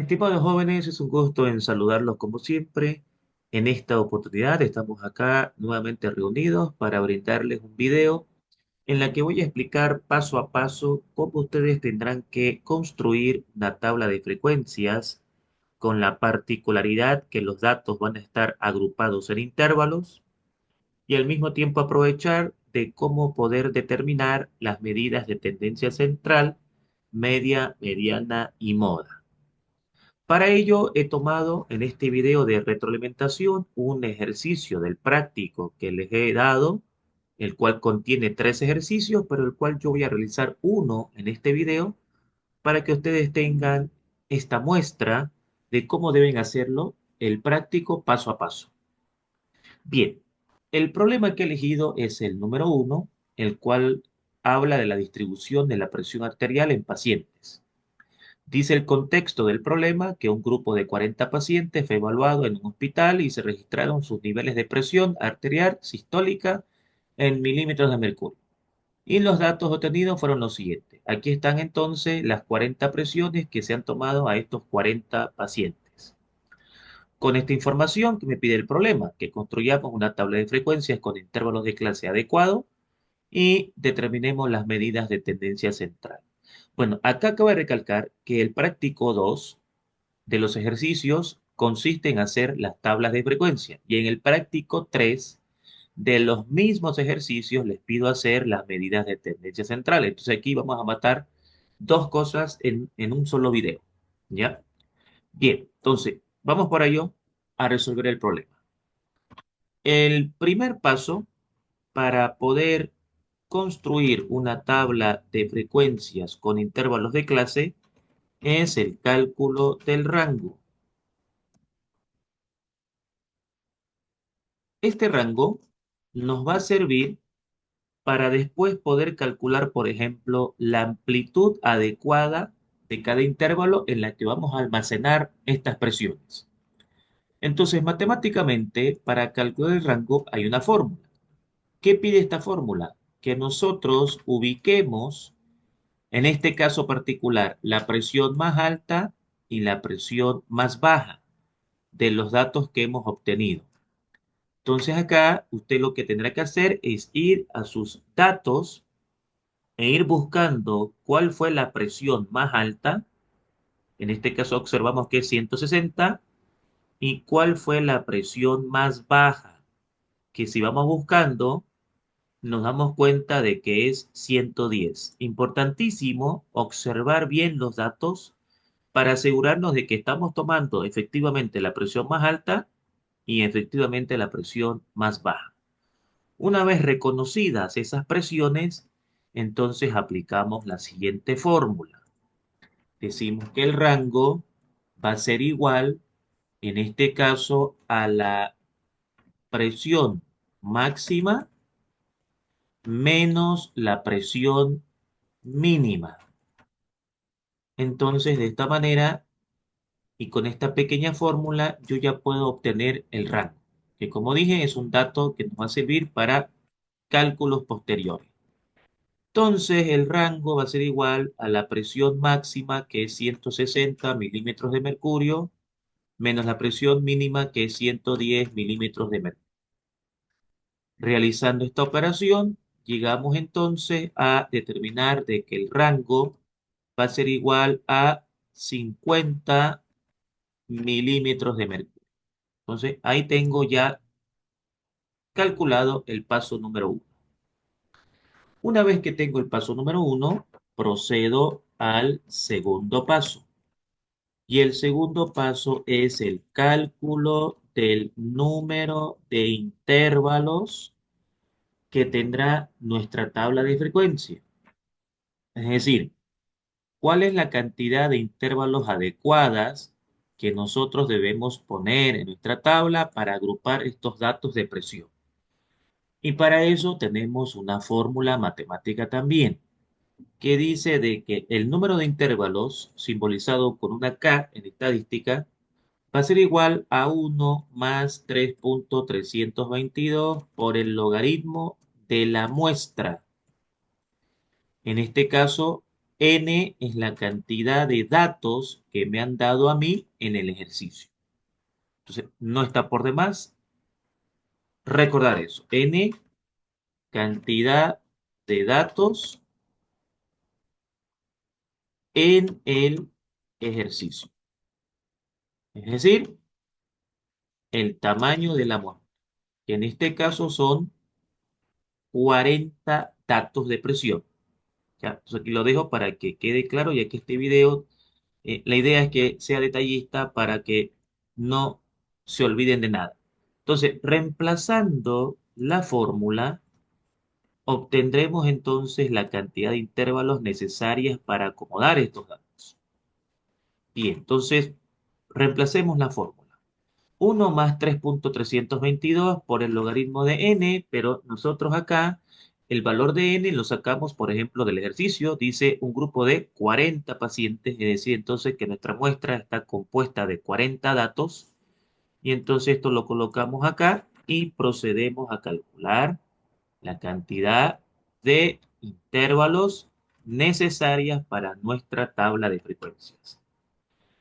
Estimados jóvenes, es un gusto en saludarlos como siempre. En esta oportunidad estamos acá nuevamente reunidos para brindarles un video en la que voy a explicar paso a paso cómo ustedes tendrán que construir una tabla de frecuencias con la particularidad que los datos van a estar agrupados en intervalos y al mismo tiempo aprovechar de cómo poder determinar las medidas de tendencia central, media, mediana y moda. Para ello he tomado en este video de retroalimentación un ejercicio del práctico que les he dado, el cual contiene tres ejercicios, pero el cual yo voy a realizar uno en este video para que ustedes tengan esta muestra de cómo deben hacerlo el práctico paso a paso. Bien, el problema que he elegido es el número uno, el cual habla de la distribución de la presión arterial en pacientes. Dice el contexto del problema que un grupo de 40 pacientes fue evaluado en un hospital y se registraron sus niveles de presión arterial sistólica en milímetros de mercurio. Y los datos obtenidos fueron los siguientes. Aquí están entonces las 40 presiones que se han tomado a estos 40 pacientes. Con esta información que me pide el problema, que construyamos una tabla de frecuencias con intervalos de clase adecuado y determinemos las medidas de tendencia central. Bueno, acá acabo de recalcar que el práctico 2 de los ejercicios consiste en hacer las tablas de frecuencia y en el práctico 3 de los mismos ejercicios les pido hacer las medidas de tendencia central. Entonces aquí vamos a matar dos cosas en un solo video. ¿Ya? Bien, entonces vamos por ello a resolver el problema. El primer paso para poder construir una tabla de frecuencias con intervalos de clase es el cálculo del rango. Este rango nos va a servir para después poder calcular, por ejemplo, la amplitud adecuada de cada intervalo en la que vamos a almacenar estas presiones. Entonces, matemáticamente, para calcular el rango hay una fórmula. ¿Qué pide esta fórmula? Que nosotros ubiquemos, en este caso particular, la presión más alta y la presión más baja de los datos que hemos obtenido. Entonces acá usted lo que tendrá que hacer es ir a sus datos e ir buscando cuál fue la presión más alta. En este caso observamos que es 160 y cuál fue la presión más baja, que si vamos buscando nos damos cuenta de que es 110. Importantísimo observar bien los datos para asegurarnos de que estamos tomando efectivamente la presión más alta y efectivamente la presión más baja. Una vez reconocidas esas presiones, entonces aplicamos la siguiente fórmula. Decimos que el rango va a ser igual, en este caso, a la presión máxima menos la presión mínima. Entonces, de esta manera y con esta pequeña fórmula, yo ya puedo obtener el rango, que como dije es un dato que nos va a servir para cálculos posteriores. Entonces, el rango va a ser igual a la presión máxima, que es 160 milímetros de mercurio, menos la presión mínima, que es 110 milímetros de mercurio. Realizando esta operación, llegamos entonces a determinar de que el rango va a ser igual a 50 milímetros de mercurio. Entonces, ahí tengo ya calculado el paso número uno. Una vez que tengo el paso número uno, procedo al segundo paso. Y el segundo paso es el cálculo del número de intervalos que tendrá nuestra tabla de frecuencia. Es decir, cuál es la cantidad de intervalos adecuadas que nosotros debemos poner en nuestra tabla para agrupar estos datos de presión. Y para eso tenemos una fórmula matemática también, que dice de que el número de intervalos, simbolizado con una K en estadística, va a ser igual a 1 más 3.322 por el logaritmo de la muestra. En este caso, N es la cantidad de datos que me han dado a mí en el ejercicio. Entonces, no está por demás recordar eso. N, cantidad de datos en el ejercicio. Es decir, el tamaño de la muestra, que en este caso son 40 datos de presión. Ya, entonces aquí lo dejo para que quede claro, ya que este video, la idea es que sea detallista para que no se olviden de nada. Entonces, reemplazando la fórmula, obtendremos entonces la cantidad de intervalos necesarias para acomodar estos datos. Bien, entonces, reemplacemos la fórmula. 1 más 3.322 por el logaritmo de n, pero nosotros acá el valor de n lo sacamos, por ejemplo, del ejercicio. Dice un grupo de 40 pacientes, es decir, entonces que nuestra muestra está compuesta de 40 datos. Y entonces esto lo colocamos acá y procedemos a calcular la cantidad de intervalos necesarias para nuestra tabla de frecuencias.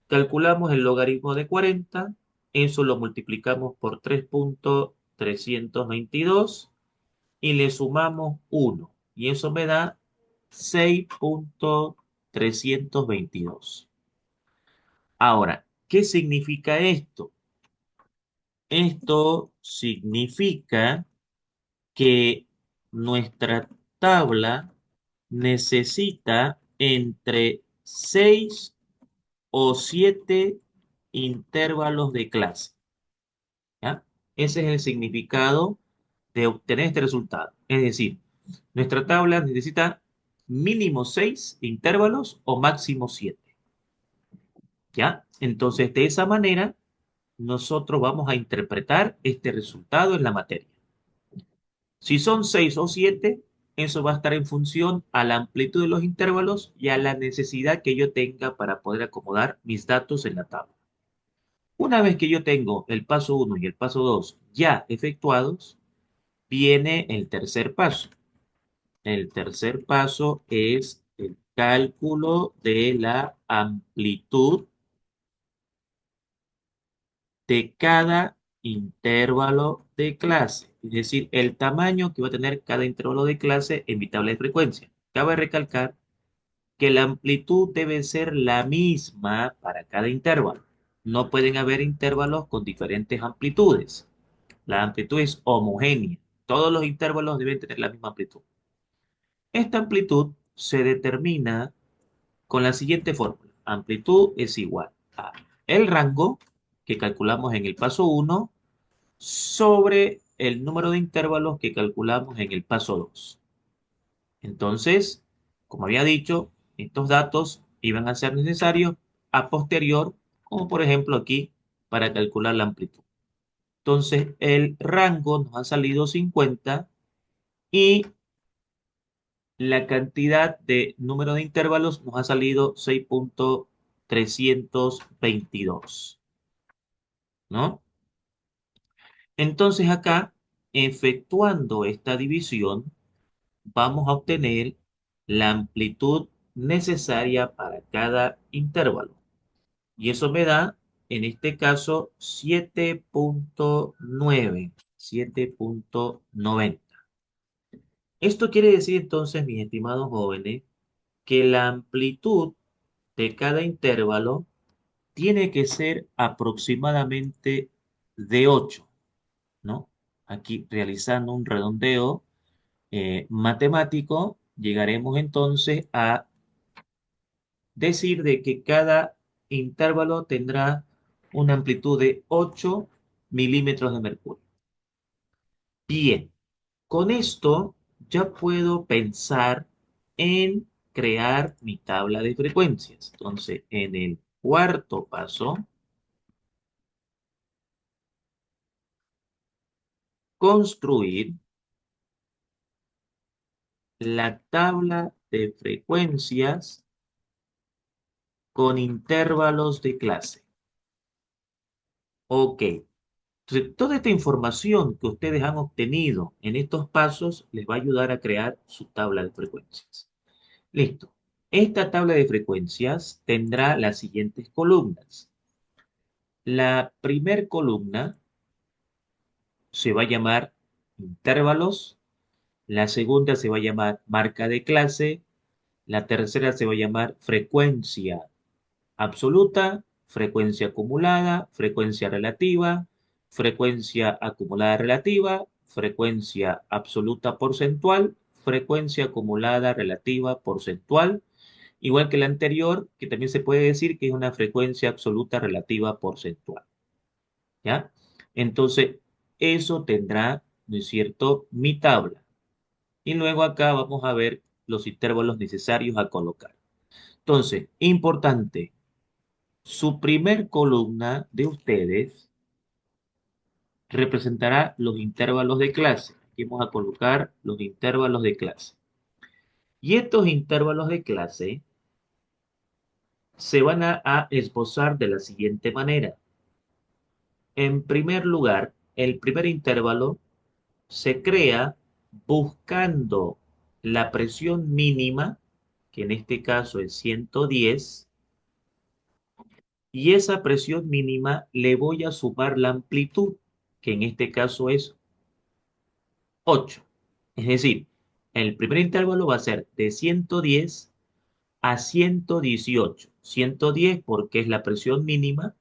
Calculamos el logaritmo de 40, eso lo multiplicamos por 3.322 y le sumamos 1, y eso me da 6.322. Ahora, ¿qué significa esto? Esto significa que nuestra tabla necesita entre 6 o 7 intervalos de clase. ¿Ya? Ese es el significado de obtener este resultado. Es decir, nuestra tabla necesita mínimo 6 intervalos o máximo 7. ¿Ya? Entonces, de esa manera, nosotros vamos a interpretar este resultado en la materia. Si son 6 o 7, eso va a estar en función a la amplitud de los intervalos y a la necesidad que yo tenga para poder acomodar mis datos en la tabla. Una vez que yo tengo el paso 1 y el paso 2 ya efectuados, viene el tercer paso. El tercer paso es el cálculo de la amplitud de cada intervalo de clase, es decir, el tamaño que va a tener cada intervalo de clase en mi tabla de frecuencia. Cabe recalcar que la amplitud debe ser la misma para cada intervalo. No pueden haber intervalos con diferentes amplitudes. La amplitud es homogénea. Todos los intervalos deben tener la misma amplitud. Esta amplitud se determina con la siguiente fórmula. Amplitud es igual a el rango que calculamos en el paso 1 sobre el número de intervalos que calculamos en el paso 2. Entonces, como había dicho, estos datos iban a ser necesarios a posterior, como por ejemplo aquí, para calcular la amplitud. Entonces, el rango nos ha salido 50 y la cantidad de número de intervalos nos ha salido 6.322, ¿no? Entonces acá, efectuando esta división, vamos a obtener la amplitud necesaria para cada intervalo. Y eso me da, en este caso, 7.9, 7.90. Esto quiere decir entonces, mis estimados jóvenes, que la amplitud de cada intervalo tiene que ser aproximadamente de 8, ¿no? Aquí realizando un redondeo matemático, llegaremos entonces a decir de que cada intervalo tendrá una amplitud de 8 milímetros de mercurio. Bien, con esto ya puedo pensar en crear mi tabla de frecuencias. Entonces, en el cuarto paso, construir la tabla de frecuencias con intervalos de clase. Ok. Entonces, toda esta información que ustedes han obtenido en estos pasos les va a ayudar a crear su tabla de frecuencias. Listo. Esta tabla de frecuencias tendrá las siguientes columnas. La primer columna se va a llamar intervalos, la segunda se va a llamar marca de clase, la tercera se va a llamar frecuencia absoluta, frecuencia acumulada, frecuencia relativa, frecuencia acumulada relativa, frecuencia absoluta porcentual, frecuencia acumulada relativa porcentual, igual que la anterior, que también se puede decir que es una frecuencia absoluta relativa porcentual, ¿ya? Entonces, eso tendrá, ¿no es cierto?, mi tabla. Y luego acá vamos a ver los intervalos necesarios a colocar. Entonces, importante, su primer columna de ustedes representará los intervalos de clase. Aquí vamos a colocar los intervalos de clase. Y estos intervalos de clase se van a esbozar de la siguiente manera. En primer lugar, el primer intervalo se crea buscando la presión mínima, que en este caso es 110, y esa presión mínima le voy a sumar la amplitud, que en este caso es 8. Es decir, el primer intervalo va a ser de 110 a 118. 110 porque es la presión mínima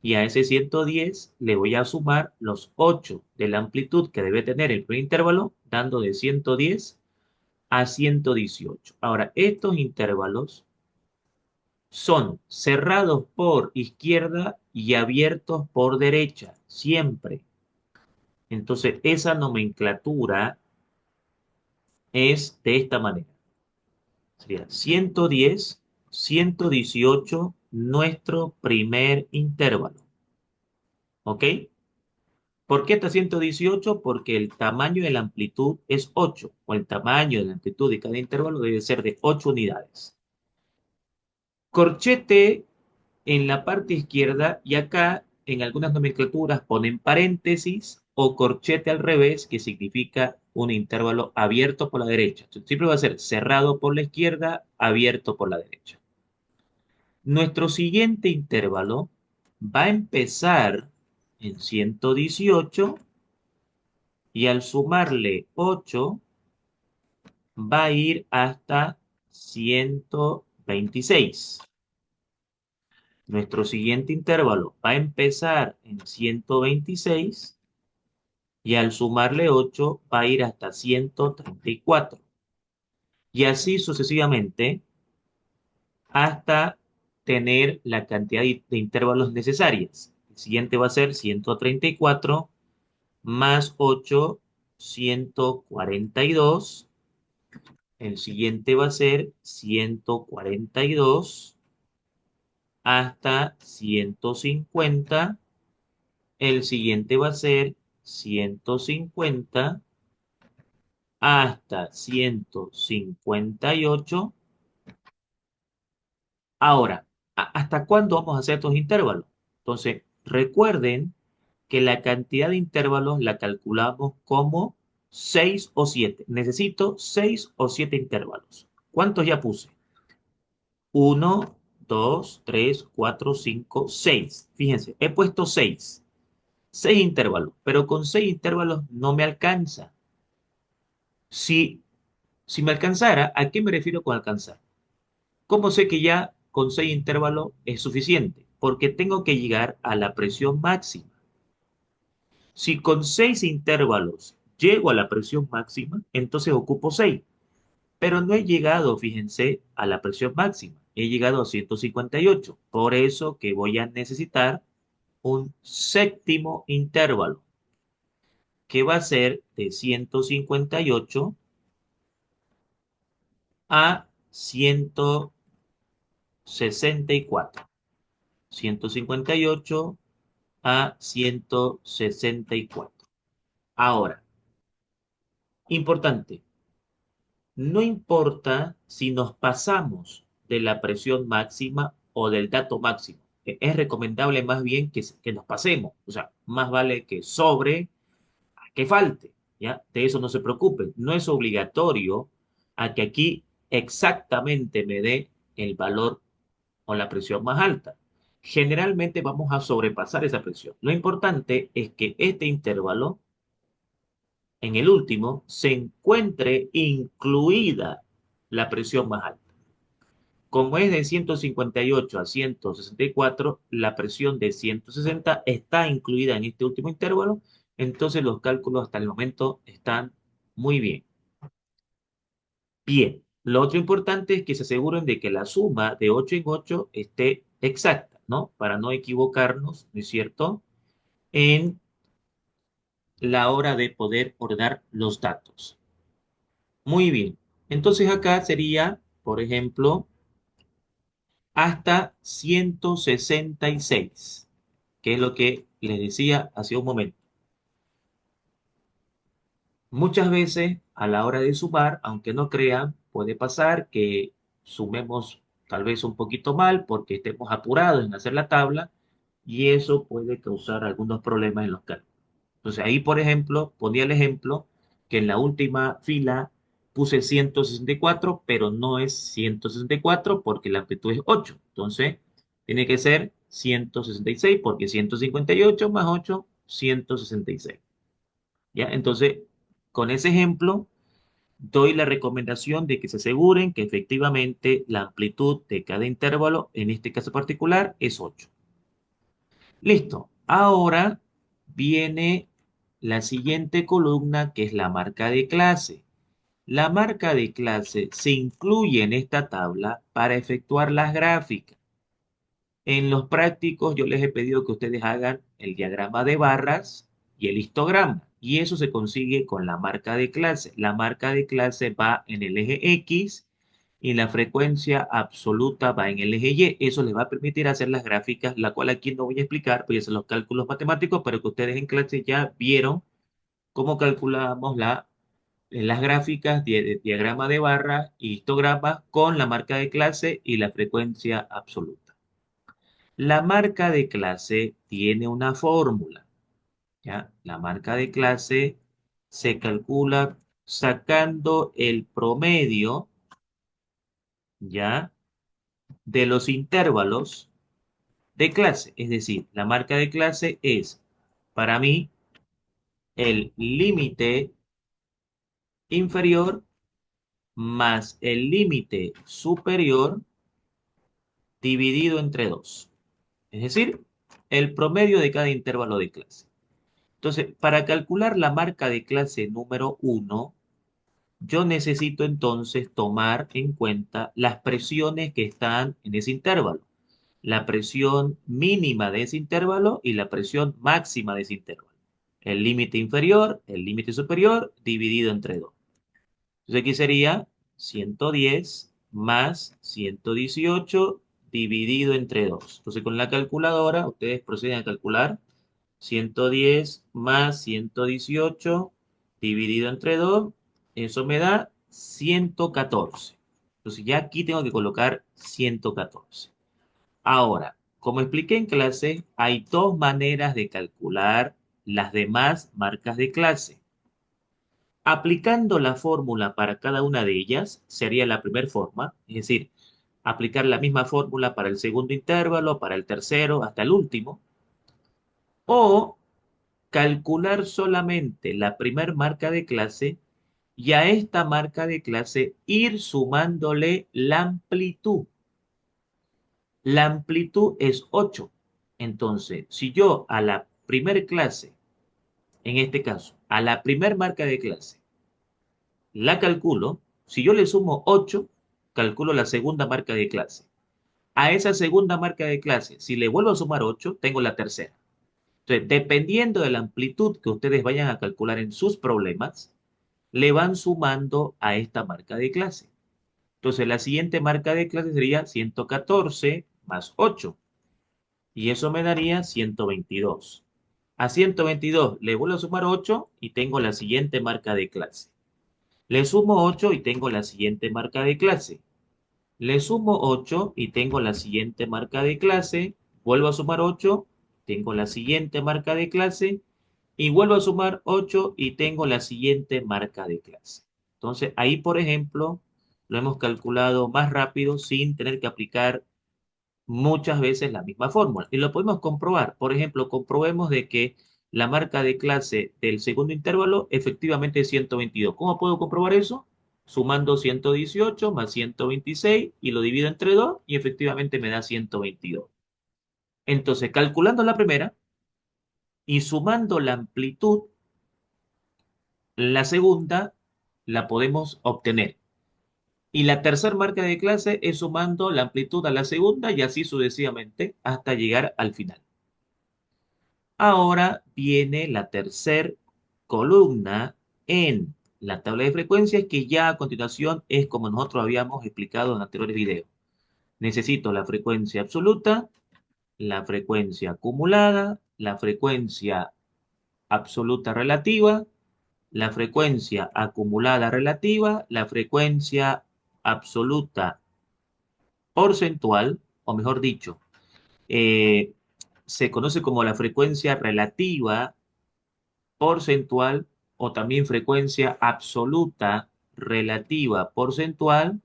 y a ese 110 le voy a sumar los 8 de la amplitud que debe tener el primer intervalo, dando de 110 a 118. Ahora, estos intervalos son cerrados por izquierda y abiertos por derecha, siempre. Entonces, esa nomenclatura es de esta manera. Sería 110, 118, nuestro primer intervalo. ¿Ok? ¿Por qué hasta 118? Porque el tamaño de la amplitud es 8, o el tamaño de la amplitud de cada intervalo debe ser de 8 unidades. Corchete en la parte izquierda y acá en algunas nomenclaturas ponen paréntesis o corchete al revés, que significa un intervalo abierto por la derecha. Entonces, siempre va a ser cerrado por la izquierda, abierto por la derecha. Nuestro siguiente intervalo va a empezar en 118 y al sumarle 8 va a ir hasta 126. Nuestro siguiente intervalo va a empezar en 126 y al sumarle 8 va a ir hasta 134. Y así sucesivamente hasta tener la cantidad de intervalos necesarias. El siguiente va a ser 134 más 8, 142. El siguiente va a ser 142 hasta 150. El siguiente va a ser 150 hasta 158. Ahora, ¿hasta cuándo vamos a hacer estos intervalos? Entonces, recuerden que la cantidad de intervalos la calculamos como 6 o 7. Necesito 6 o 7 intervalos. ¿Cuántos ya puse? Uno, 2, 3, 4, 5, 6. Fíjense, he puesto 6. 6 intervalos, pero con 6 intervalos no me alcanza. Si, si me alcanzara, ¿a qué me refiero con alcanzar? ¿Cómo sé que ya con 6 intervalos es suficiente? Porque tengo que llegar a la presión máxima. Si con 6 intervalos llego a la presión máxima, entonces ocupo 6. Pero no he llegado, fíjense, a la presión máxima. He llegado a 158. Por eso que voy a necesitar un séptimo intervalo, que va a ser de 158 a 164. 158 a 164. Ahora, importante, no importa si nos pasamos de la presión máxima o del dato máximo. Es recomendable más bien que nos pasemos. O sea, más vale que sobre a que falte. ¿Ya? De eso no se preocupen. No es obligatorio a que aquí exactamente me dé el valor o la presión más alta. Generalmente vamos a sobrepasar esa presión. Lo importante es que este intervalo, en el último, se encuentre incluida la presión más alta. Como es de 158 a 164, la presión de 160 está incluida en este último intervalo, entonces los cálculos hasta el momento están muy bien. Bien, lo otro importante es que se aseguren de que la suma de 8 en 8 esté exacta, ¿no? Para no equivocarnos, ¿no es cierto?, en la hora de poder ordenar los datos. Muy bien. Entonces acá sería, por ejemplo, hasta 166, que es lo que les decía hace un momento. Muchas veces a la hora de sumar, aunque no crean, puede pasar que sumemos tal vez un poquito mal porque estemos apurados en hacer la tabla y eso puede causar algunos problemas en los cálculos. Entonces ahí, por ejemplo, ponía el ejemplo que en la última fila puse 164, pero no es 164 porque la amplitud es 8. Entonces tiene que ser 166 porque 158 más 8, 166. ¿Ya? Entonces, con ese ejemplo, doy la recomendación de que se aseguren que efectivamente la amplitud de cada intervalo, en este caso particular, es 8. Listo. Ahora viene la siguiente columna, que es la marca de clase. La marca de clase se incluye en esta tabla para efectuar las gráficas. En los prácticos yo les he pedido que ustedes hagan el diagrama de barras y el histograma. Y eso se consigue con la marca de clase. La marca de clase va en el eje X y la frecuencia absoluta va en el eje Y. Eso les va a permitir hacer las gráficas, la cual aquí no voy a explicar, pues ya son los cálculos matemáticos, pero que ustedes en clase ya vieron cómo calculamos las gráficas de diagrama de barra y histograma con la marca de clase y la frecuencia absoluta. La marca de clase tiene una fórmula, ¿ya? La marca de clase se calcula sacando el promedio, ¿ya?, de los intervalos de clase. Es decir, la marca de clase es, para mí, el límite inferior más el límite superior dividido entre 2. Es decir, el promedio de cada intervalo de clase. Entonces, para calcular la marca de clase número 1, yo necesito entonces tomar en cuenta las presiones que están en ese intervalo. La presión mínima de ese intervalo y la presión máxima de ese intervalo. El límite inferior, el límite superior, dividido entre 2. Entonces aquí sería 110 más 118 dividido entre 2. Entonces con la calculadora ustedes proceden a calcular 110 más 118 dividido entre 2. Eso me da 114. Entonces ya aquí tengo que colocar 114. Ahora, como expliqué en clase, hay dos maneras de calcular las demás marcas de clase. Aplicando la fórmula para cada una de ellas sería la primera forma, es decir, aplicar la misma fórmula para el segundo intervalo, para el tercero, hasta el último, o calcular solamente la primer marca de clase y a esta marca de clase ir sumándole la amplitud. La amplitud es 8. Entonces, si yo a la primer clase, en este caso, a la primer marca de clase, la calculo, si yo le sumo 8, calculo la segunda marca de clase. A esa segunda marca de clase, si le vuelvo a sumar 8, tengo la tercera. Entonces, dependiendo de la amplitud que ustedes vayan a calcular en sus problemas, le van sumando a esta marca de clase. Entonces, la siguiente marca de clase sería 114 más 8, y eso me daría 122. A 122 le vuelvo a sumar 8 y tengo la siguiente marca de clase. Le sumo 8 y tengo la siguiente marca de clase. Le sumo 8 y tengo la siguiente marca de clase. Vuelvo a sumar 8, tengo la siguiente marca de clase. Y vuelvo a sumar 8 y tengo la siguiente marca de clase. Entonces, ahí, por ejemplo, lo hemos calculado más rápido sin tener que aplicar muchas veces la misma fórmula. Y lo podemos comprobar. Por ejemplo, comprobemos de que la marca de clase del segundo intervalo efectivamente es 122. ¿Cómo puedo comprobar eso? Sumando 118 más 126 y lo divido entre 2 y efectivamente me da 122. Entonces, calculando la primera y sumando la amplitud, la segunda la podemos obtener. Y la tercera marca de clase es sumando la amplitud a la segunda y así sucesivamente hasta llegar al final. Ahora viene la tercera columna en la tabla de frecuencias que ya a continuación es como nosotros habíamos explicado en anteriores videos. Necesito la frecuencia absoluta, la frecuencia acumulada, la frecuencia absoluta relativa, la frecuencia acumulada relativa, la frecuencia absoluta porcentual, o mejor dicho, eh, se conoce como la frecuencia relativa porcentual o también frecuencia absoluta relativa porcentual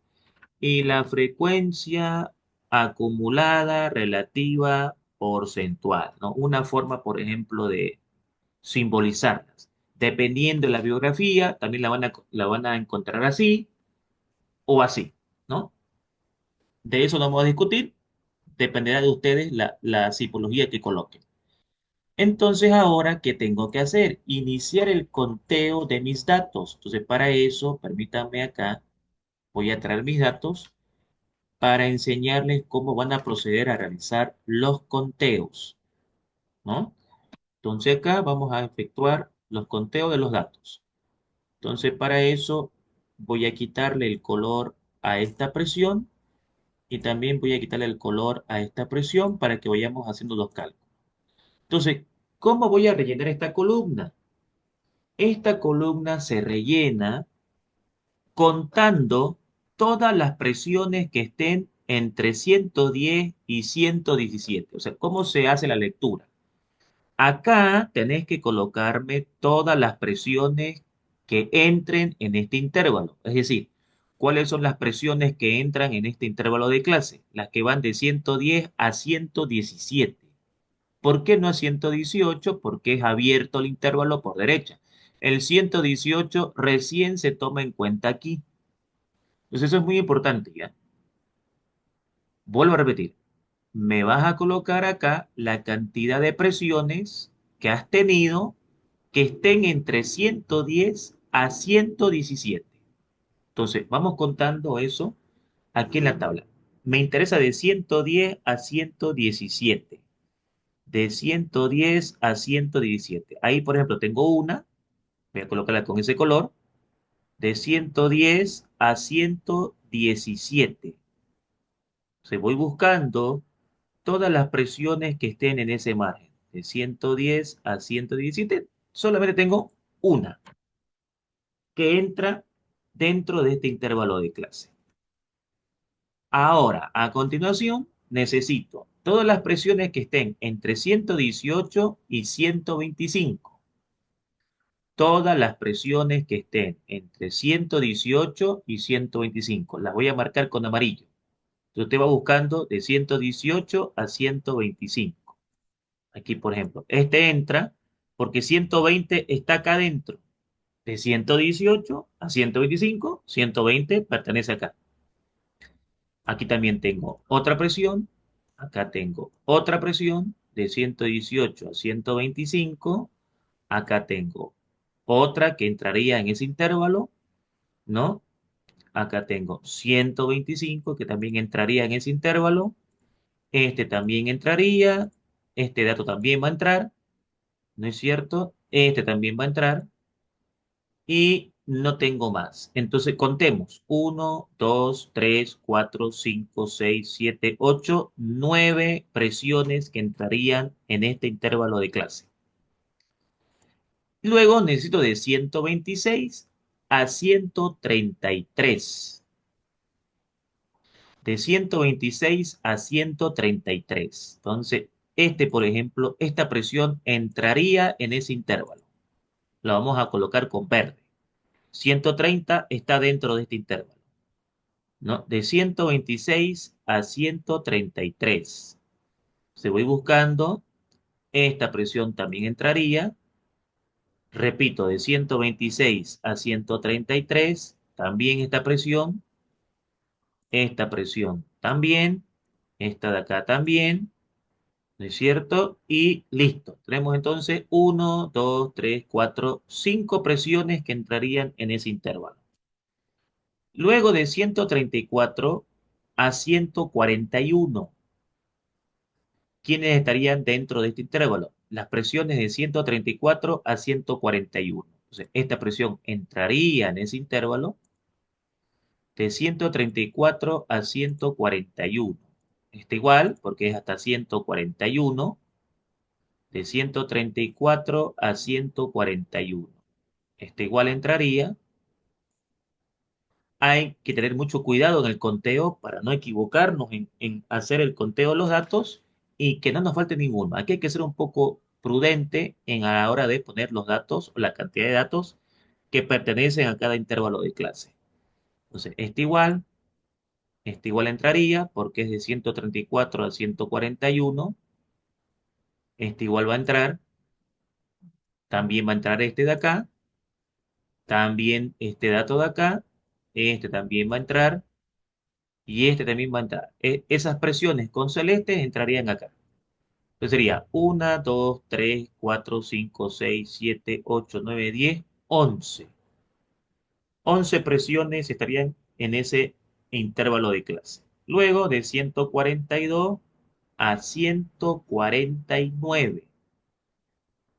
y la frecuencia acumulada relativa porcentual, ¿no? Una forma, por ejemplo, de simbolizarlas. Dependiendo de la biografía, también la van a encontrar así o así, ¿no? De eso no vamos a discutir, dependerá de ustedes la tipología que coloquen. Entonces, ahora, ¿qué tengo que hacer? Iniciar el conteo de mis datos. Entonces, para eso, permítanme acá, voy a traer mis datos para enseñarles cómo van a proceder a realizar los conteos, ¿no? Entonces, acá vamos a efectuar los conteos de los datos. Entonces, para eso, voy a quitarle el color a esta presión y también voy a quitarle el color a esta presión para que vayamos haciendo los cálculos. Entonces, ¿cómo voy a rellenar esta columna? Esta columna se rellena contando todas las presiones que estén entre 110 y 117. O sea, ¿cómo se hace la lectura? Acá tenés que colocarme todas las presiones que entren en este intervalo. Es decir, ¿cuáles son las presiones que entran en este intervalo de clase? Las que van de 110 a 117. ¿Por qué no a 118? Porque es abierto el intervalo por derecha. El 118 recién se toma en cuenta aquí. Entonces eso es muy importante, ¿ya? Vuelvo a repetir. Me vas a colocar acá la cantidad de presiones que has tenido que estén entre 110 a 117. Entonces, vamos contando eso aquí en la tabla. Me interesa de 110 a 117. De 110 a 117. Ahí, por ejemplo, tengo una, voy a colocarla con ese color, de 110 a 117. Entonces voy buscando todas las presiones que estén en ese margen. De 110 a 117, solamente tengo una que entra dentro de este intervalo de clase. Ahora, a continuación, necesito todas las presiones que estén entre 118 y 125. Todas las presiones que estén entre 118 y 125. Las voy a marcar con amarillo. Entonces usted va buscando de 118 a 125. Aquí, por ejemplo, este entra porque 120 está acá adentro. De 118 a 125, 120 pertenece acá. Aquí también tengo otra presión. Acá tengo otra presión de 118 a 125. Acá tengo otra que entraría en ese intervalo, ¿no? Acá tengo 125 que también entraría en ese intervalo. Este también entraría. Este dato también va a entrar, ¿no es cierto? Este también va a entrar. Y no tengo más. Entonces contemos. Uno, 2, 3, 4, 5, 6, 7, 8, 9 presiones que entrarían en este intervalo de clase. Luego necesito de 126 a 133. De 126 a 133. Entonces, por ejemplo, esta presión entraría en ese intervalo. La vamos a colocar con verde. 130 está dentro de este intervalo. ¿no? De 126 a 133. Se voy buscando, esta presión también entraría. Repito, de 126 a 133, también esta presión también, esta de acá también, ¿no es cierto? Y listo. Tenemos entonces uno, 2, 3, 4, 5 presiones que entrarían en ese intervalo. Luego de 134 a 141, ¿quiénes estarían dentro de este intervalo? Las presiones de 134 a 141. Entonces, esta presión entraría en ese intervalo de 134 a 141. Está igual porque es hasta 141, de 134 a 141. Está igual entraría. Hay que tener mucho cuidado en el conteo para no equivocarnos en hacer el conteo de los datos y que no nos falte ninguno. Aquí hay que ser un poco prudente en a la hora de poner los datos o la cantidad de datos que pertenecen a cada intervalo de clase. Entonces, este igual entraría porque es de 134 a 141. Este igual va a entrar. También va a entrar este de acá. También este dato de acá. Este también va a entrar. Y este también va a entrar. Esas presiones con celestes entrarían acá. Entonces sería 1, 2, 3, 4, 5, 6, 7, 8, 9, 10, 11. 11 presiones estarían en ese intervalo de clase. Luego de 142 a 149.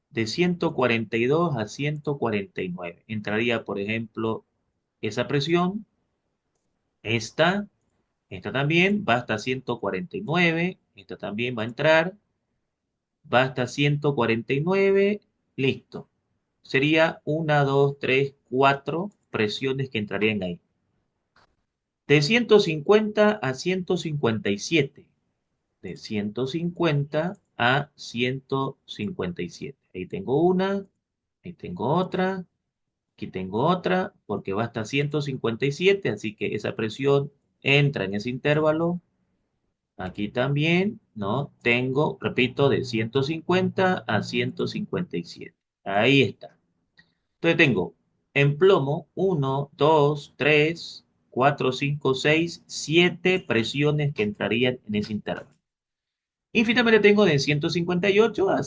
De 142 a 149. Entraría, por ejemplo, esa presión, esta, esta también, va hasta 149, esta también va a entrar, va hasta 149, listo. Sería una, 2, 3, 4 presiones que entrarían ahí. De 150 a 157. De 150 a 157. Ahí tengo una, ahí tengo otra, aquí tengo otra, porque va hasta 157, así que esa presión entra en ese intervalo. Aquí también, ¿no? Tengo, repito, de 150 a 157. Ahí está. Entonces tengo en plomo uno, 2, 3, 4, 5, 6, 7 presiones que entrarían en ese intervalo. Y finalmente tengo de 158 a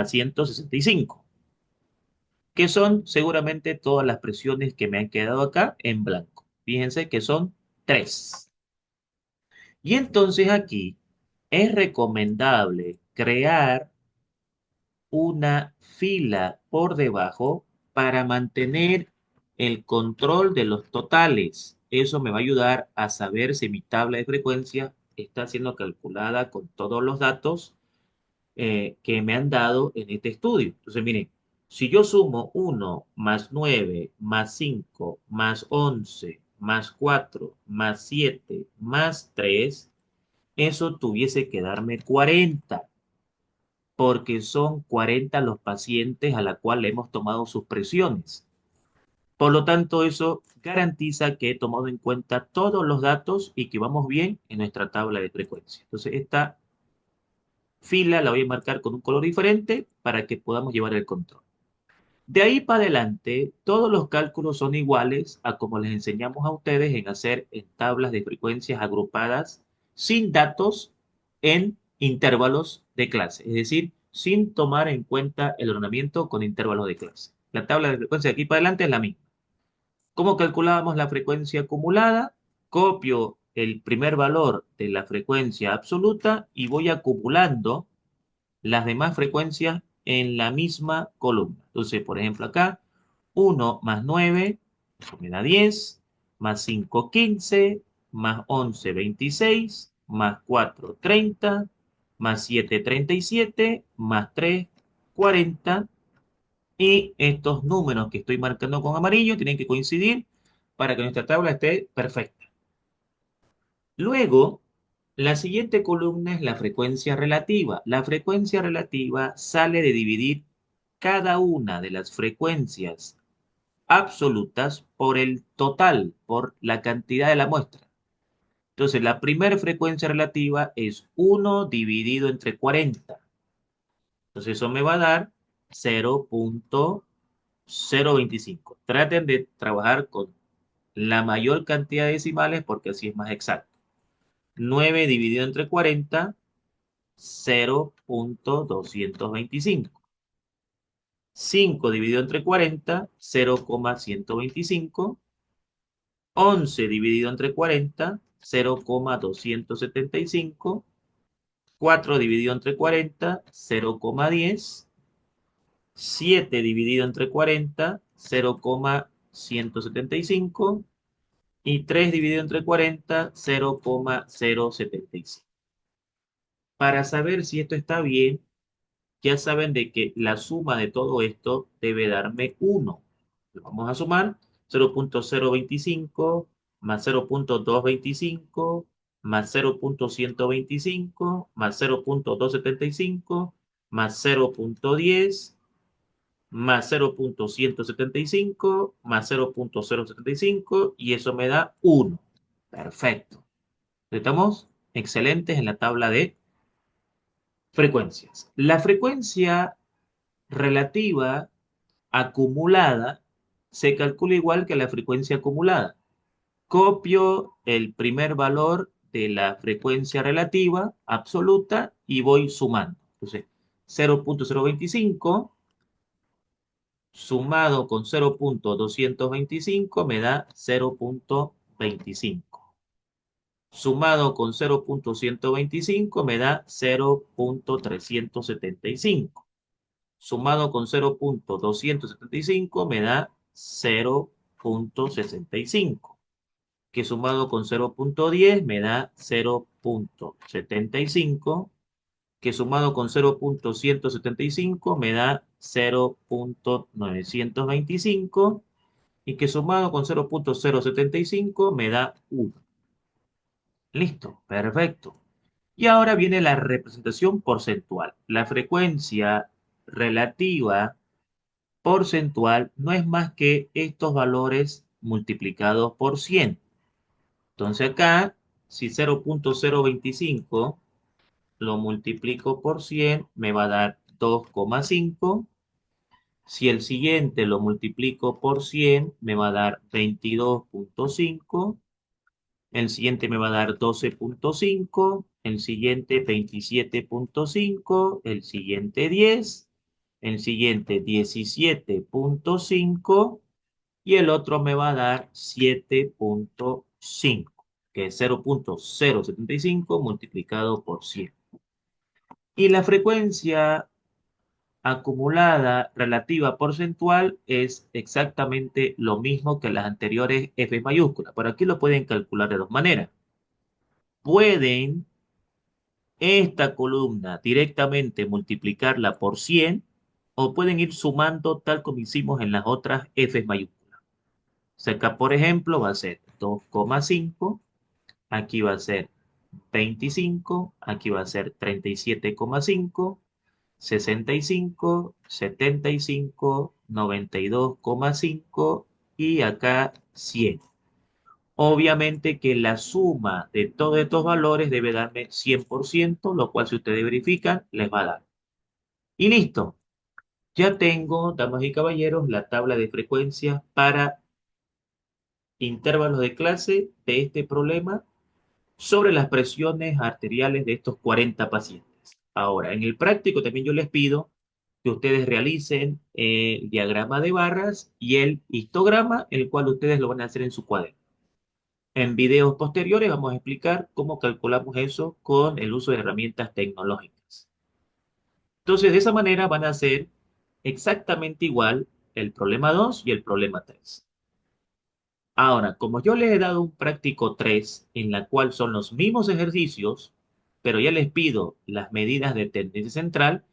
165, que son seguramente todas las presiones que me han quedado acá en blanco. Fíjense que son 3. Y entonces aquí es recomendable crear una fila por debajo para mantener el control de los totales. Eso me va a ayudar a saber si mi tabla de frecuencia está siendo calculada con todos los datos que me han dado en este estudio. Entonces, miren, si yo sumo 1 más 9 más 5 más 11 más 4 más 7 más 3, eso tuviese que darme 40, porque son 40 los pacientes a la cual le hemos tomado sus presiones. Por lo tanto, eso garantiza que he tomado en cuenta todos los datos y que vamos bien en nuestra tabla de frecuencia. Entonces, esta fila la voy a marcar con un color diferente para que podamos llevar el control. De ahí para adelante, todos los cálculos son iguales a como les enseñamos a ustedes en hacer en tablas de frecuencias agrupadas sin datos en intervalos de clase, es decir, sin tomar en cuenta el ordenamiento con intervalos de clase. La tabla de frecuencia de aquí para adelante es la misma. ¿Cómo calculábamos la frecuencia acumulada? Copio el primer valor de la frecuencia absoluta y voy acumulando las demás frecuencias en la misma columna. Entonces, por ejemplo, acá, 1 más 9, eso me da 10, más 5, 15, más 11, 26, más 4, 30, más 7, 37, más 3, 40. Y estos números que estoy marcando con amarillo tienen que coincidir para que nuestra tabla esté perfecta. Luego, la siguiente columna es la frecuencia relativa. La frecuencia relativa sale de dividir cada una de las frecuencias absolutas por el total, por la cantidad de la muestra. Entonces, la primera frecuencia relativa es 1 dividido entre 40. Entonces, eso me va a dar 0.025. Traten de trabajar con la mayor cantidad de decimales porque así es más exacto. 9 dividido entre 40, 0.225. 5 dividido entre 40, 0,125. 11 dividido entre 40, 0,275. 4 dividido entre 40, 0,10. 7 dividido entre 40, 0,175. Y 3 dividido entre 40, 0,075. Para saber si esto está bien, ya saben de que la suma de todo esto debe darme 1. Vamos a sumar 0.025 más 0.225 más 0.125 más 0.275 más 0.10 más 0.175 más 0.075 y eso me da 1. Perfecto. Estamos excelentes en la tabla de frecuencias. La frecuencia relativa acumulada se calcula igual que la frecuencia acumulada. Copio el primer valor de la frecuencia relativa absoluta y voy sumando. Entonces, 0.025 sumado con 0.225 me da 0.25. Sumado con 0.125 me da 0.375. Sumado con 0.275 me da 0.65, que sumado con 0.10 me da 0.75, que sumado con 0.175 me da 0.925 y que sumado con 0.075 me da 1. Listo, perfecto. Y ahora viene la representación porcentual. La frecuencia relativa porcentual no es más que estos valores multiplicados por 100. Entonces acá, si 0.025 lo multiplico por 100, me va a dar 2,5. Si el siguiente lo multiplico por 100, me va a dar 22,5. El siguiente me va a dar 12,5. El siguiente 27,5. El siguiente 10. El siguiente 17,5 y el otro me va a dar 7,5, que es 0.075 multiplicado por 100. Y la frecuencia acumulada relativa porcentual es exactamente lo mismo que las anteriores F mayúsculas. Por aquí lo pueden calcular de dos maneras. Pueden esta columna directamente multiplicarla por 100 o pueden ir sumando tal como hicimos en las otras F mayúsculas. O sea, acá, por ejemplo, va a ser 2,5, aquí va a ser 25, aquí va a ser 37,5, 65, 75, 92,5 y acá 100. Obviamente que la suma de todos estos valores debe darme 100%, lo cual si ustedes verifican, les va a dar. Y listo. Ya tengo, damas y caballeros, la tabla de frecuencias para intervalos de clase de este problema sobre las presiones arteriales de estos 40 pacientes. Ahora, en el práctico también yo les pido que ustedes realicen el diagrama de barras y el histograma, el cual ustedes lo van a hacer en su cuaderno. En videos posteriores vamos a explicar cómo calculamos eso con el uso de herramientas tecnológicas. Entonces, de esa manera van a hacer exactamente igual el problema 2 y el problema 3. Ahora, como yo les he dado un práctico 3, en la cual son los mismos ejercicios, pero ya les pido las medidas de tendencia central,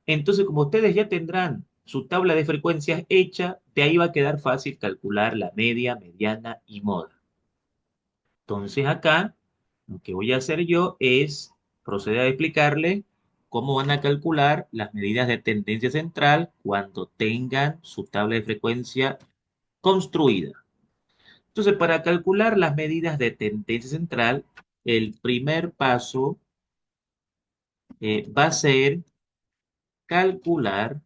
entonces como ustedes ya tendrán su tabla de frecuencias hecha, de ahí va a quedar fácil calcular la media, mediana y moda. Entonces acá, lo que voy a hacer yo es proceder a explicarle cómo van a calcular las medidas de tendencia central cuando tengan su tabla de frecuencia construida. Entonces, para calcular las medidas de tendencia central, el primer paso va a ser calcular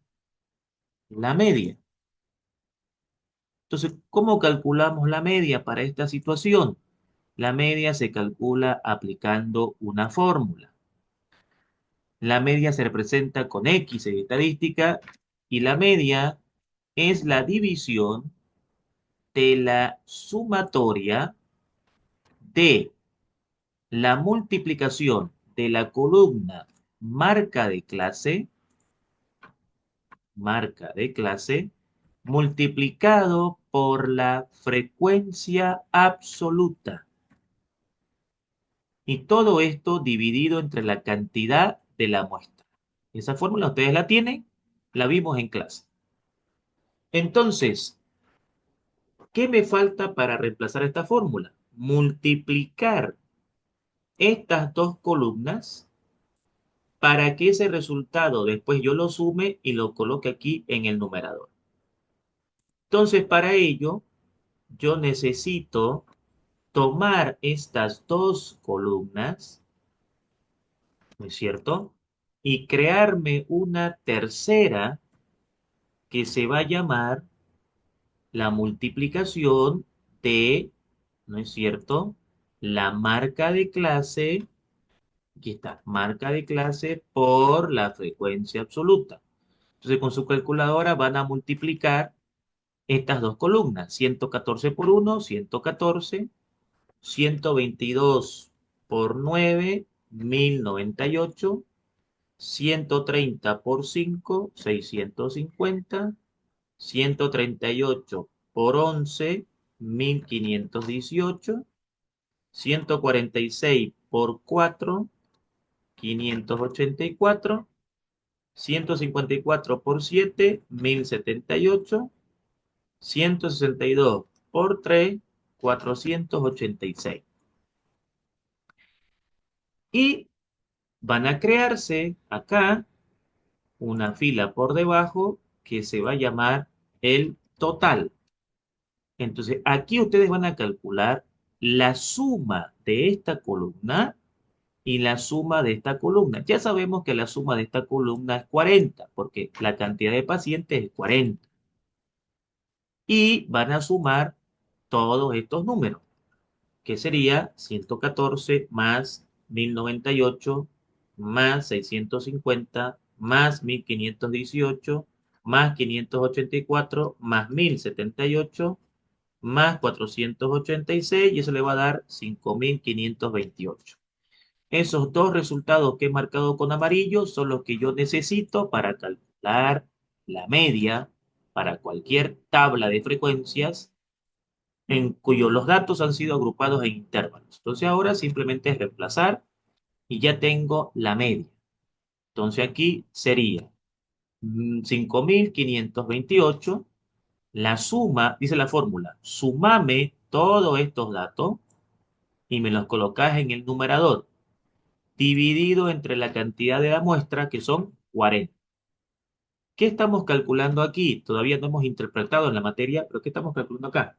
la media. Entonces, ¿cómo calculamos la media para esta situación? La media se calcula aplicando una fórmula. La media se representa con X en estadística y la media es la división de la sumatoria de la multiplicación de la columna marca de clase, multiplicado por la frecuencia absoluta. Y todo esto dividido entre la cantidad de la muestra. Esa fórmula ustedes la tienen, la vimos en clase. Entonces, ¿qué me falta para reemplazar esta fórmula? Multiplicar estas dos columnas para que ese resultado después yo lo sume y lo coloque aquí en el numerador. Entonces, para ello, yo necesito tomar estas dos columnas, ¿no es cierto? Y crearme una tercera que se va a llamar la multiplicación de, ¿no es cierto? La marca de clase, aquí está, marca de clase por la frecuencia absoluta. Entonces, con su calculadora van a multiplicar estas dos columnas, 114 por 1, 114, 122 por 9, 1098, 130 por 5, 650, 138 por 11, 1518, 146 por 4, 584, 154 por 7, 1078, 162 por 3, 486. Y van a crearse acá una fila por debajo que se va a llamar el total. Entonces, aquí ustedes van a calcular la suma de esta columna y la suma de esta columna. Ya sabemos que la suma de esta columna es 40, porque la cantidad de pacientes es 40. Y van a sumar todos estos números, que sería 114 más 1098 más 650 más 1518 más 584 más 1078 más 486 y eso le va a dar 5528. Esos dos resultados que he marcado con amarillo son los que yo necesito para calcular la media para cualquier tabla de frecuencias en cuyos los datos han sido agrupados en intervalos. Entonces ahora simplemente es reemplazar y ya tengo la media. Entonces aquí sería 5528. La suma, dice la fórmula, sumame todos estos datos y me los colocas en el numerador, dividido entre la cantidad de la muestra, que son 40. ¿Qué estamos calculando aquí? Todavía no hemos interpretado en la materia, pero ¿qué estamos calculando acá?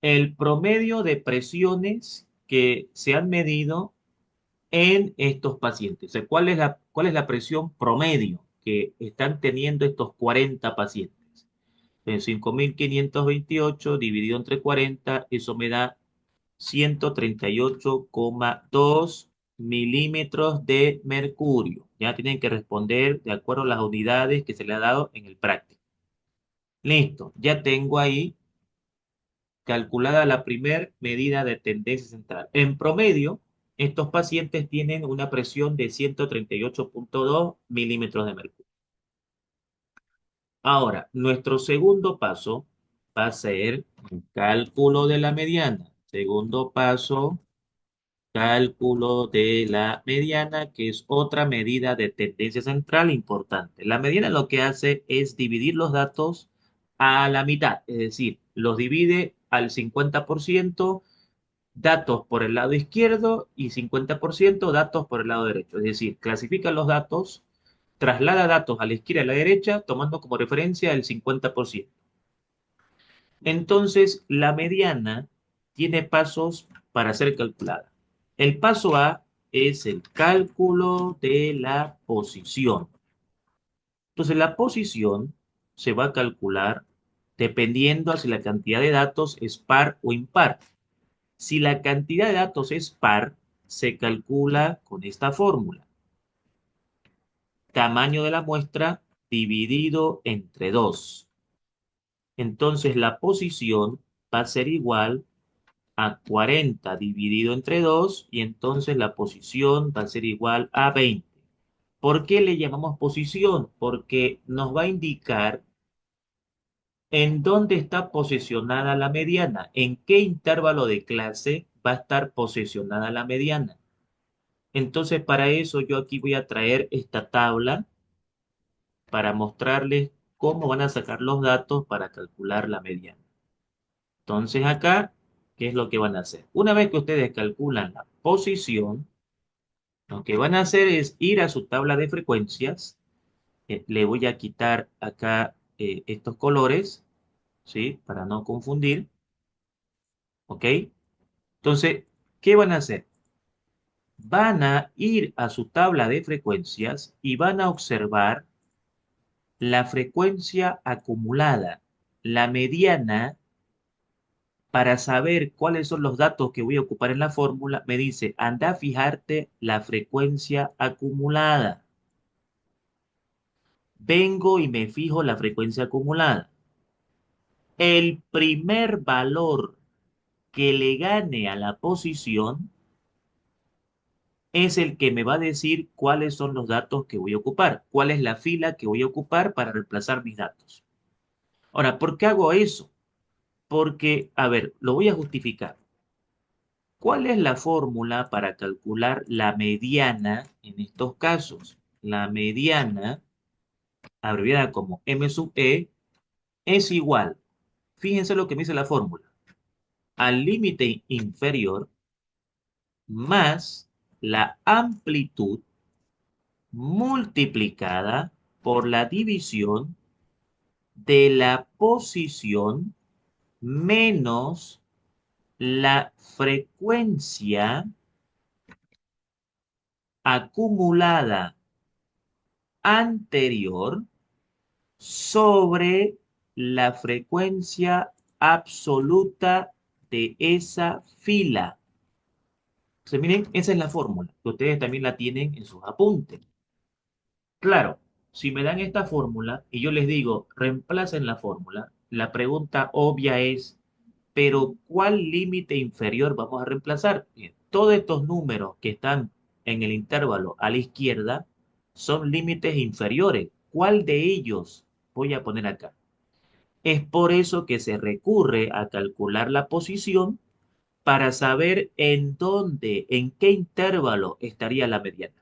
El promedio de presiones que se han medido en estos pacientes. O sea, ¿cuál es la presión promedio que están teniendo estos 40 pacientes? En 5528 dividido entre 40, eso me da 138,2 milímetros de mercurio. Ya tienen que responder de acuerdo a las unidades que se le ha dado en el práctico. Listo, ya tengo ahí calculada la primer medida de tendencia central. En promedio, estos pacientes tienen una presión de 138,2 milímetros de mercurio. Ahora, nuestro segundo paso va a ser el cálculo de la mediana. Segundo paso, cálculo de la mediana, que es otra medida de tendencia central importante. La mediana lo que hace es dividir los datos a la mitad, es decir, los divide al 50% datos por el lado izquierdo y 50% datos por el lado derecho. Es decir, clasifica los datos, traslada datos a la izquierda y a la derecha, tomando como referencia el 50%. Entonces, la mediana tiene pasos para ser calculada. El paso A es el cálculo de la posición. Entonces, la posición se va a calcular dependiendo a si la cantidad de datos es par o impar. Si la cantidad de datos es par, se calcula con esta fórmula. Tamaño de la muestra dividido entre 2. Entonces, la posición va a ser igual a 40 dividido entre 2 y entonces la posición va a ser igual a 20. ¿Por qué le llamamos posición? Porque nos va a indicar en dónde está posicionada la mediana, en qué intervalo de clase va a estar posicionada la mediana. Entonces, para eso yo aquí voy a traer esta tabla para mostrarles cómo van a sacar los datos para calcular la mediana. Entonces, acá, ¿qué es lo que van a hacer? Una vez que ustedes calculan la posición, lo que van a hacer es ir a su tabla de frecuencias. Le voy a quitar acá estos colores, ¿sí? Para no confundir, ¿ok? Entonces, ¿qué van a hacer? Van a ir a su tabla de frecuencias y van a observar la frecuencia acumulada, la mediana, para saber cuáles son los datos que voy a ocupar en la fórmula, me dice, anda a fijarte la frecuencia acumulada. Vengo y me fijo la frecuencia acumulada. El primer valor que le gane a la posición es el que me va a decir cuáles son los datos que voy a ocupar, cuál es la fila que voy a ocupar para reemplazar mis datos. Ahora, ¿por qué hago eso? Porque, a ver, lo voy a justificar. ¿Cuál es la fórmula para calcular la mediana en estos casos? La mediana, abreviada como M sub E, es igual. Fíjense lo que me dice la fórmula. Al límite inferior más la amplitud multiplicada por la división de la posición menos la frecuencia acumulada anterior sobre la frecuencia absoluta de esa fila. Entonces, miren, esa es la fórmula, que ustedes también la tienen en sus apuntes. Claro, si me dan esta fórmula y yo les digo, reemplacen la fórmula, la pregunta obvia es, ¿pero cuál límite inferior vamos a reemplazar? Bien, todos estos números que están en el intervalo a la izquierda son límites inferiores. ¿Cuál de ellos voy a poner acá? Es por eso que se recurre a calcular la posición para saber en dónde, en qué intervalo estaría la mediana.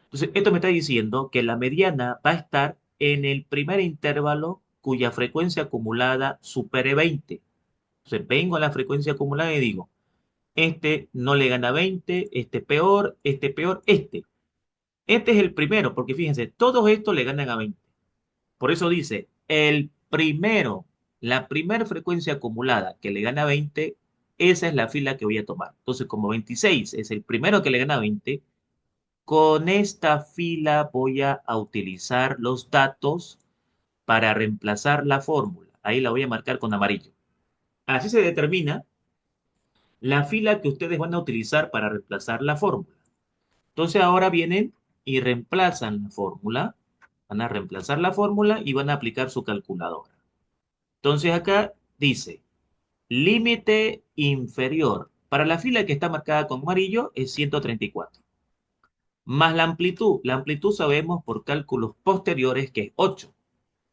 Entonces, esto me está diciendo que la mediana va a estar en el primer intervalo cuya frecuencia acumulada supere 20. Entonces, vengo a la frecuencia acumulada y digo, este no le gana 20, este peor, este peor, este. Este es el primero, porque fíjense, todos estos le ganan a 20. Por eso dice, el primero, la primera frecuencia acumulada que le gana 20, esa es la fila que voy a tomar. Entonces, como 26 es el primero que le gana 20, con esta fila voy a utilizar los datos para reemplazar la fórmula. Ahí la voy a marcar con amarillo. Así se determina la fila que ustedes van a utilizar para reemplazar la fórmula. Entonces ahora vienen y reemplazan la fórmula. Van a reemplazar la fórmula y van a aplicar su calculadora. Entonces acá dice, límite inferior. Para la fila que está marcada con amarillo es 134. Más la amplitud. La amplitud sabemos por cálculos posteriores que es 8,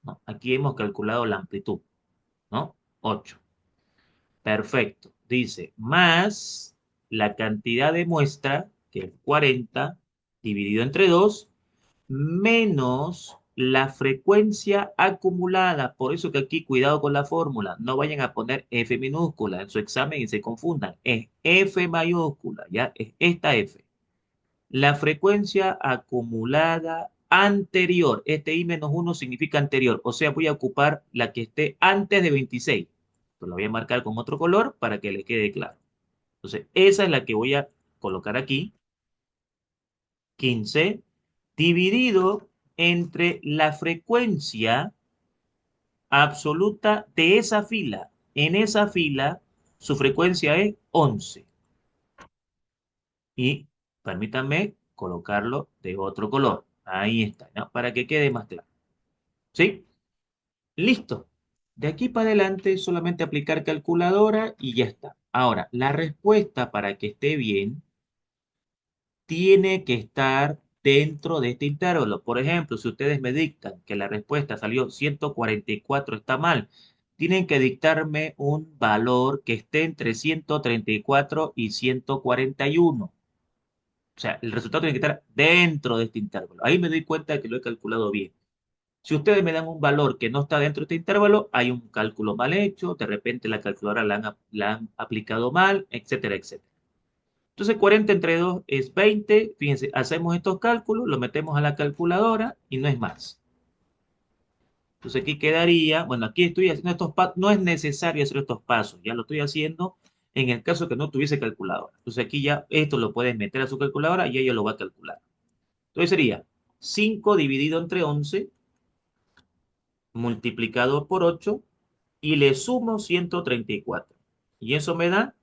¿no? Aquí hemos calculado la amplitud, ¿no? 8. Perfecto. Dice, más la cantidad de muestra, que es 40, dividido entre 2, menos la frecuencia acumulada. Por eso que aquí, cuidado con la fórmula. No vayan a poner F minúscula en su examen y se confundan. Es F mayúscula, ¿ya? Es esta F. La frecuencia acumulada anterior. Este I menos uno significa anterior, o sea, voy a ocupar la que esté antes de 26. Pues la voy a marcar con otro color para que le quede claro. Entonces, esa es la que voy a colocar aquí, 15 dividido entre la frecuencia absoluta de esa fila. En esa fila, su frecuencia es 11. Y permítanme colocarlo de otro color. Ahí está, ¿no? Para que quede más claro. ¿Sí? Listo. De aquí para adelante solamente aplicar calculadora y ya está. Ahora, la respuesta para que esté bien tiene que estar dentro de este intervalo. Por ejemplo, si ustedes me dictan que la respuesta salió 144, está mal, tienen que dictarme un valor que esté entre 134 y 141. O sea, el resultado tiene que estar dentro de este intervalo. Ahí me doy cuenta de que lo he calculado bien. Si ustedes me dan un valor que no está dentro de este intervalo, hay un cálculo mal hecho, de repente la calculadora la han aplicado mal, etcétera, etcétera. Entonces, 40 entre 2 es 20. Fíjense, hacemos estos cálculos, lo metemos a la calculadora y no es más. Entonces, aquí quedaría, bueno, aquí estoy haciendo estos pasos, no es necesario hacer estos pasos, ya lo estoy haciendo en el caso que no tuviese calculadora. Entonces, aquí ya esto lo pueden meter a su calculadora y ella lo va a calcular. Entonces, sería 5 dividido entre 11 multiplicado por 8 y le sumo 134. Y eso me da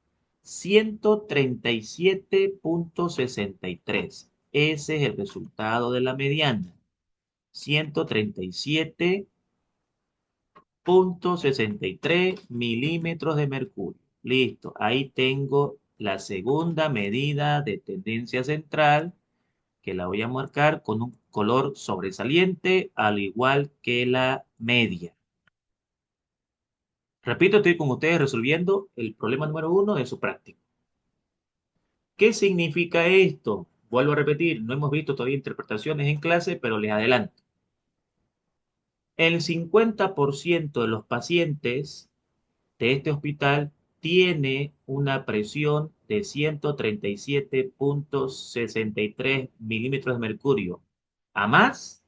137,63. Ese es el resultado de la mediana. 137,63 milímetros de mercurio. Listo. Ahí tengo la segunda medida de tendencia central que la voy a marcar con un color sobresaliente, al igual que la media. Repito, estoy con ustedes resolviendo el problema número uno de su práctica. ¿Qué significa esto? Vuelvo a repetir, no hemos visto todavía interpretaciones en clase, pero les adelanto. El 50% de los pacientes de este hospital tiene una presión de 137,63 milímetros de mercurio. ¿A más?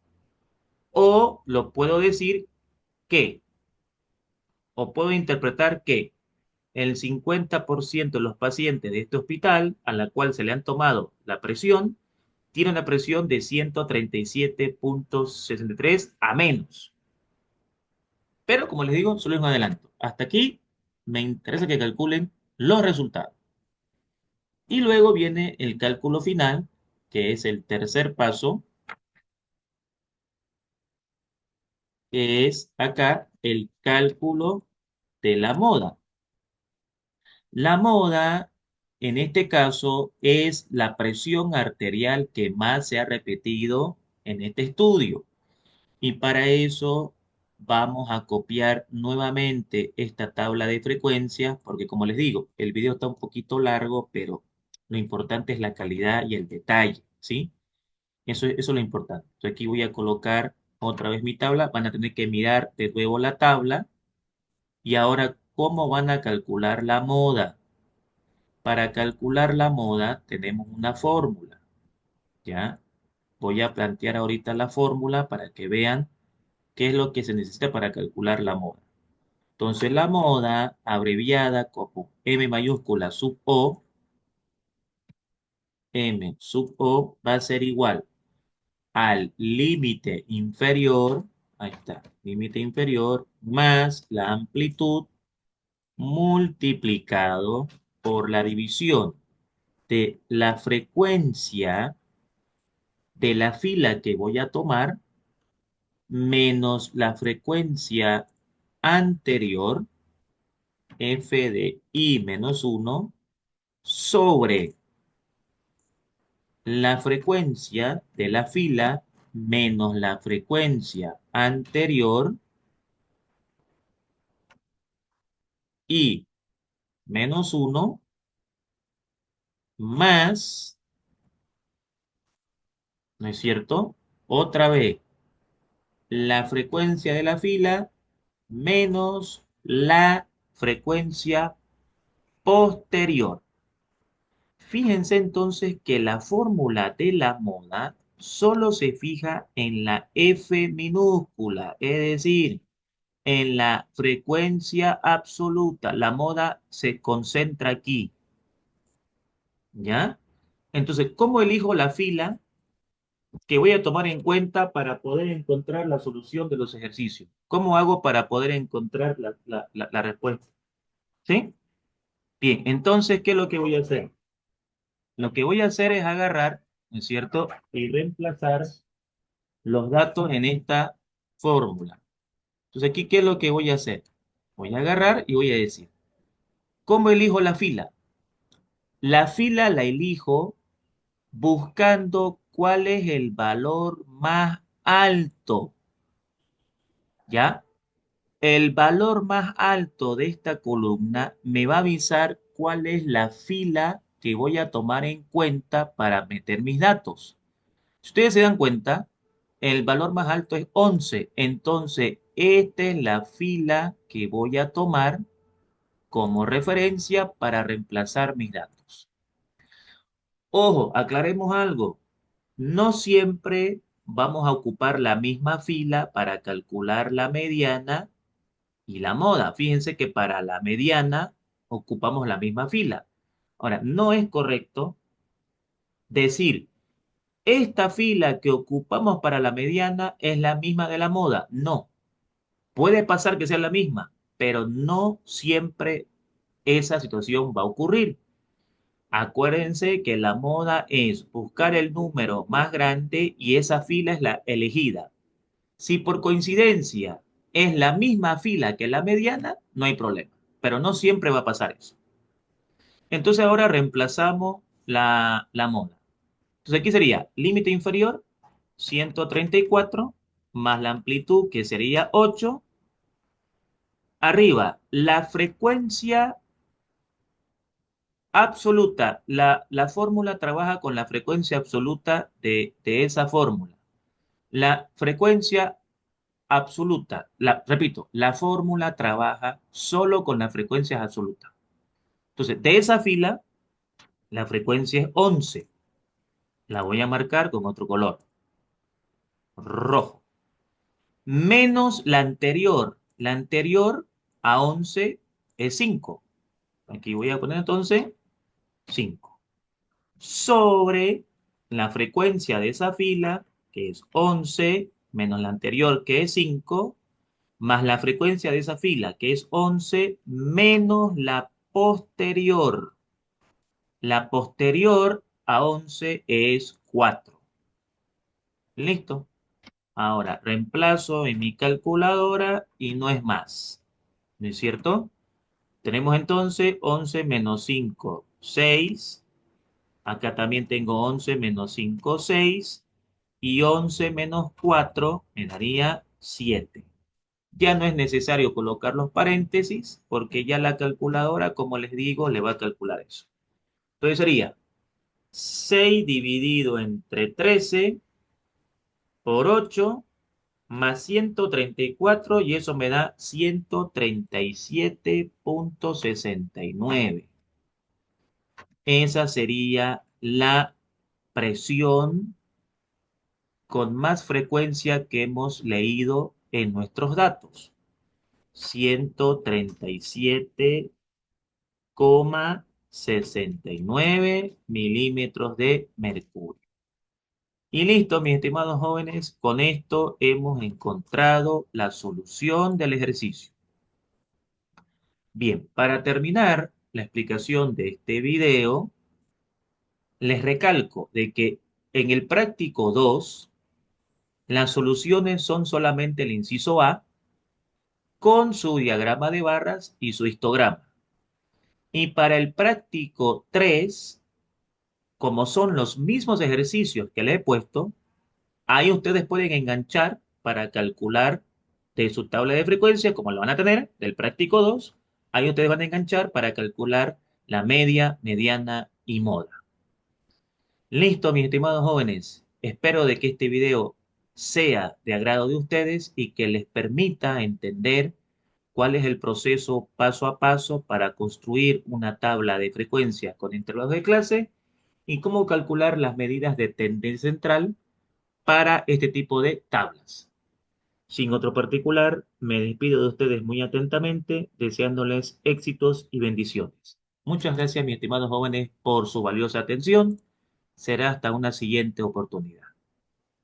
O lo puedo decir que, o puedo interpretar que el 50% de los pacientes de este hospital, a la cual se le han tomado la presión, tiene una presión de 137,63 a menos. Pero como les digo, solo es un adelanto. Hasta aquí me interesa que calculen los resultados. Y luego viene el cálculo final, que es el tercer paso, que es acá el cálculo de la moda. La moda, en este caso, es la presión arterial que más se ha repetido en este estudio. Y para eso vamos a copiar nuevamente esta tabla de frecuencias, porque como les digo, el video está un poquito largo, pero lo importante es la calidad y el detalle, ¿sí? Eso es lo importante. Entonces aquí voy a colocar otra vez mi tabla. Van a tener que mirar de nuevo la tabla. Y ahora, ¿cómo van a calcular la moda? Para calcular la moda tenemos una fórmula, ¿ya? Voy a plantear ahorita la fórmula para que vean qué es lo que se necesita para calcular la moda. Entonces, la moda, abreviada como M mayúscula sub O, M sub O va a ser igual al límite inferior, ahí está, límite inferior, más la amplitud multiplicado por la división de la frecuencia de la fila que voy a tomar menos la frecuencia anterior, f de i menos 1, sobre la frecuencia de la fila menos la frecuencia anterior, i menos 1, más, ¿no es cierto? Otra vez, la frecuencia de la fila menos la frecuencia posterior. Fíjense entonces que la fórmula de la moda solo se fija en la F minúscula, es decir, en la frecuencia absoluta. La moda se concentra aquí, ¿ya? Entonces, ¿cómo elijo la fila que voy a tomar en cuenta para poder encontrar la solución de los ejercicios? ¿Cómo hago para poder encontrar la respuesta? ¿Sí? Bien, entonces, ¿qué es lo que voy a hacer? Lo que voy a hacer es agarrar, ¿no es cierto? Y reemplazar los datos en esta fórmula. Entonces, aquí, ¿qué es lo que voy a hacer? Voy a agarrar y voy a decir, ¿cómo elijo la fila? La fila la elijo buscando cuál es el valor más alto, ¿ya? El valor más alto de esta columna me va a avisar cuál es la fila que voy a tomar en cuenta para meter mis datos. Si ustedes se dan cuenta, el valor más alto es 11. Entonces, esta es la fila que voy a tomar como referencia para reemplazar mis datos. Ojo, aclaremos algo. No siempre vamos a ocupar la misma fila para calcular la mediana y la moda. Fíjense que para la mediana ocupamos la misma fila. Ahora, no es correcto decir, esta fila que ocupamos para la mediana es la misma de la moda. No, puede pasar que sea la misma, pero no siempre esa situación va a ocurrir. Acuérdense que la moda es buscar el número más grande y esa fila es la elegida. Si por coincidencia es la misma fila que la mediana, no hay problema, pero no siempre va a pasar eso. Entonces ahora reemplazamos la moda. Entonces aquí sería límite inferior 134 más la amplitud que sería 8. Arriba, la frecuencia absoluta. La fórmula trabaja con la frecuencia absoluta de esa fórmula. La frecuencia absoluta, repito, la fórmula trabaja solo con las frecuencias absolutas. Entonces, de esa fila, la frecuencia es 11. La voy a marcar con otro color, rojo. Menos la anterior. La anterior a 11 es 5. Aquí voy a poner entonces 5. Sobre la frecuencia de esa fila, que es 11, menos la anterior, que es 5, más la frecuencia de esa fila, que es 11, menos la posterior. La posterior a 11 es 4. ¿Listo? Ahora, reemplazo en mi calculadora y no es más. ¿No es cierto? Tenemos entonces 11 menos 5, 6. Acá también tengo 11 menos 5, 6. Y 11 menos 4 me daría 7. Ya no es necesario colocar los paréntesis porque ya la calculadora, como les digo, le va a calcular eso. Entonces sería 6 dividido entre 13 por 8 más 134 y eso me da 137,69. Esa sería la presión con más frecuencia que hemos leído en nuestros datos. 137,69 milímetros de mercurio. Y listo, mis estimados jóvenes, con esto hemos encontrado la solución del ejercicio. Bien, para terminar la explicación de este video, les recalco de que en el práctico 2 las soluciones son solamente el inciso A con su diagrama de barras y su histograma. Y para el práctico 3, como son los mismos ejercicios que le he puesto, ahí ustedes pueden enganchar para calcular de su tabla de frecuencia, como lo van a tener, del práctico 2, ahí ustedes van a enganchar para calcular la media, mediana y moda. Listo, mis estimados jóvenes. Espero de que este video sea de agrado de ustedes y que les permita entender cuál es el proceso paso a paso para construir una tabla de frecuencia con intervalos de clase y cómo calcular las medidas de tendencia central para este tipo de tablas. Sin otro particular, me despido de ustedes muy atentamente, deseándoles éxitos y bendiciones. Muchas gracias, mis estimados jóvenes, por su valiosa atención. Será hasta una siguiente oportunidad.